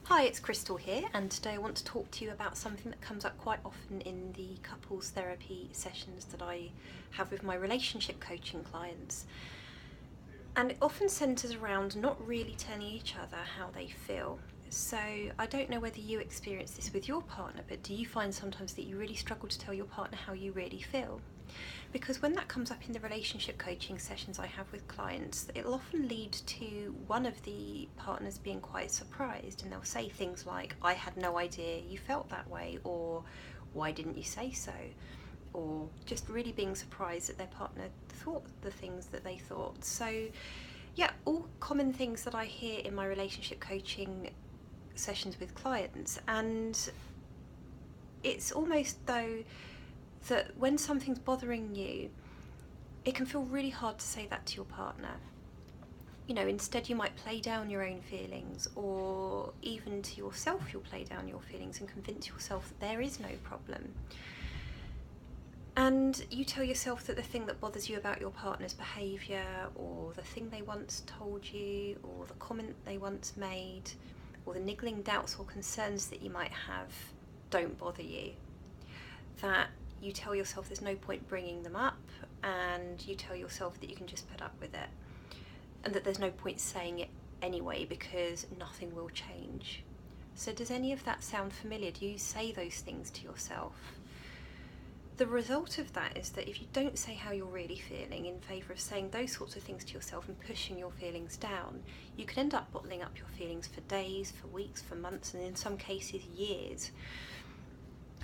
Hi, it's Crystal here, and today I want to talk to you about something that comes up quite often in the couples therapy sessions that I have with my relationship coaching clients. And it often centres around not really telling each other how they feel. So I don't know whether you experience this with your partner, but do you find sometimes that you really struggle to tell your partner how you really feel? Because when that comes up in the relationship coaching sessions I have with clients, it'll often lead to one of the partners being quite surprised, and they'll say things like, I had no idea you felt that way, or why didn't you say so? Or just really being surprised that their partner thought the things that they thought. So yeah, all common things that I hear in my relationship coaching sessions with clients. And it's almost though that when something's bothering you, it can feel really hard to say that to your partner. You know, instead you might play down your own feelings, or even to yourself you'll play down your feelings and convince yourself that there is no problem. And you tell yourself that the thing that bothers you about your partner's behaviour, or the thing they once told you, or the comment they once made, or the niggling doubts or concerns that you might have don't bother you. That you tell yourself there's no point bringing them up, and you tell yourself that you can just put up with it, and that there's no point saying it anyway because nothing will change. So does any of that sound familiar? Do you say those things to yourself? The result of that is that if you don't say how you're really feeling in favour of saying those sorts of things to yourself and pushing your feelings down, you can end up bottling up your feelings for days, for weeks, for months, and in some cases years.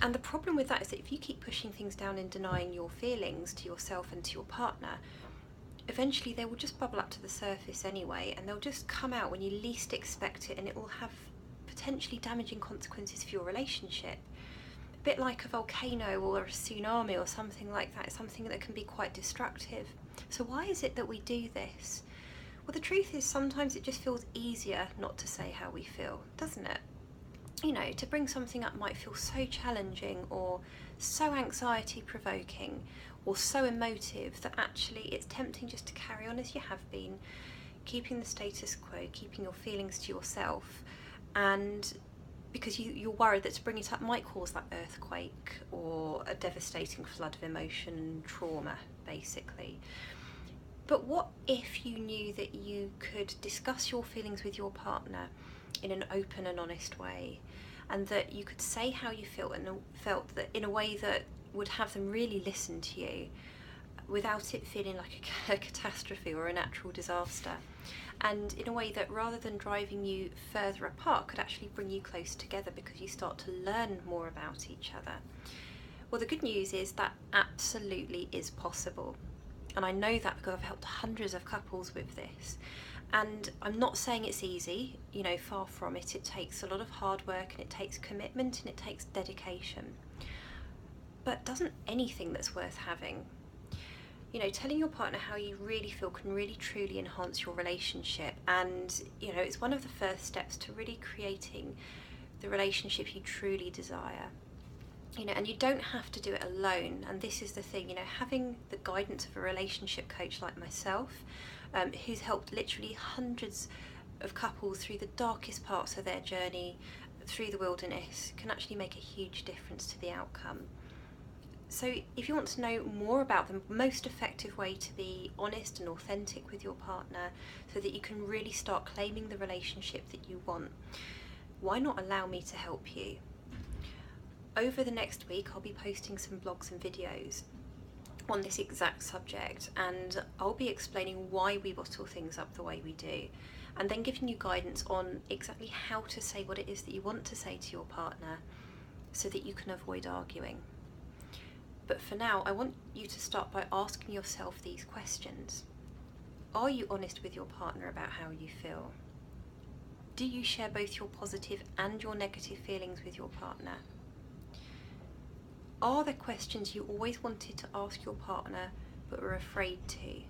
And the problem with that is that if you keep pushing things down and denying your feelings to yourself and to your partner, eventually they will just bubble up to the surface anyway, and they'll just come out when you least expect it, and it will have potentially damaging consequences for your relationship. A bit like a volcano or a tsunami or something like that. It's something that can be quite destructive. So why is it that we do this? Well, the truth is sometimes it just feels easier not to say how we feel, doesn't it? You know, to bring something up might feel so challenging or so anxiety provoking or so emotive that actually it's tempting just to carry on as you have been, keeping the status quo, keeping your feelings to yourself, and because you're worried that to bring it up might cause that earthquake or a devastating flood of emotion and trauma, basically. But what if you knew that you could discuss your feelings with your partner in an open and honest way, and that you could say how you felt that in a way that would have them really listen to you without it feeling like a catastrophe or a natural disaster, and in a way that rather than driving you further apart could actually bring you close together because you start to learn more about each other? Well, the good news is that absolutely is possible. And I know that because I've helped hundreds of couples with this. And I'm not saying it's easy, you know, far from it. It takes a lot of hard work, and it takes commitment, and it takes dedication. But doesn't anything that's worth having? You know, telling your partner how you really feel can really truly enhance your relationship. And, you know, it's one of the first steps to really creating the relationship you truly desire. You know, and you don't have to do it alone. And this is the thing, you know, having the guidance of a relationship coach like myself, who's helped literally hundreds of couples through the darkest parts of their journey through the wilderness, can actually make a huge difference to the outcome. So if you want to know more about the most effective way to be honest and authentic with your partner so that you can really start claiming the relationship that you want, why not allow me to help you? Over the next week, I'll be posting some blogs and videos on this exact subject, and I'll be explaining why we bottle things up the way we do, and then giving you guidance on exactly how to say what it is that you want to say to your partner so that you can avoid arguing. But for now, I want you to start by asking yourself these questions. Are you honest with your partner about how you feel? Do you share both your positive and your negative feelings with your partner? Are there questions you always wanted to ask your partner but were afraid to?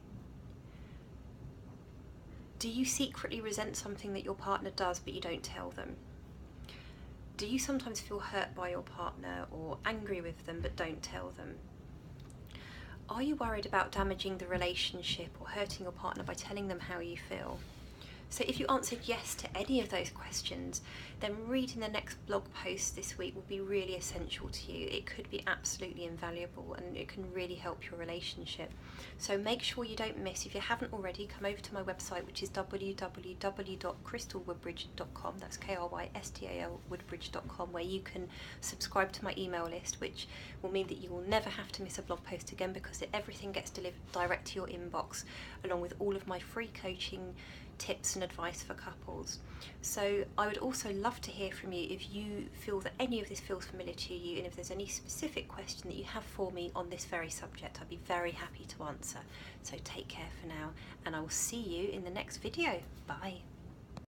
Do you secretly resent something that your partner does but you don't tell them? Do you sometimes feel hurt by your partner or angry with them but don't tell them? Are you worried about damaging the relationship or hurting your partner by telling them how you feel? So if you answered yes to any of those questions, then reading the next blog post this week will be really essential to you. It could be absolutely invaluable and it can really help your relationship. So make sure you don't miss, if you haven't already, come over to my website, which is www.crystalwoodbridge.com. That's Krystal woodbridge.com, where you can subscribe to my email list, which will mean that you will never have to miss a blog post again, because everything gets delivered direct to your inbox, along with all of my free coaching tips and advice for couples. So I would also love to hear from you if you feel that any of this feels familiar to you, and if there's any specific question that you have for me on this very subject, I'd be very happy to answer. So take care for now, and I will see you in the next video. Bye.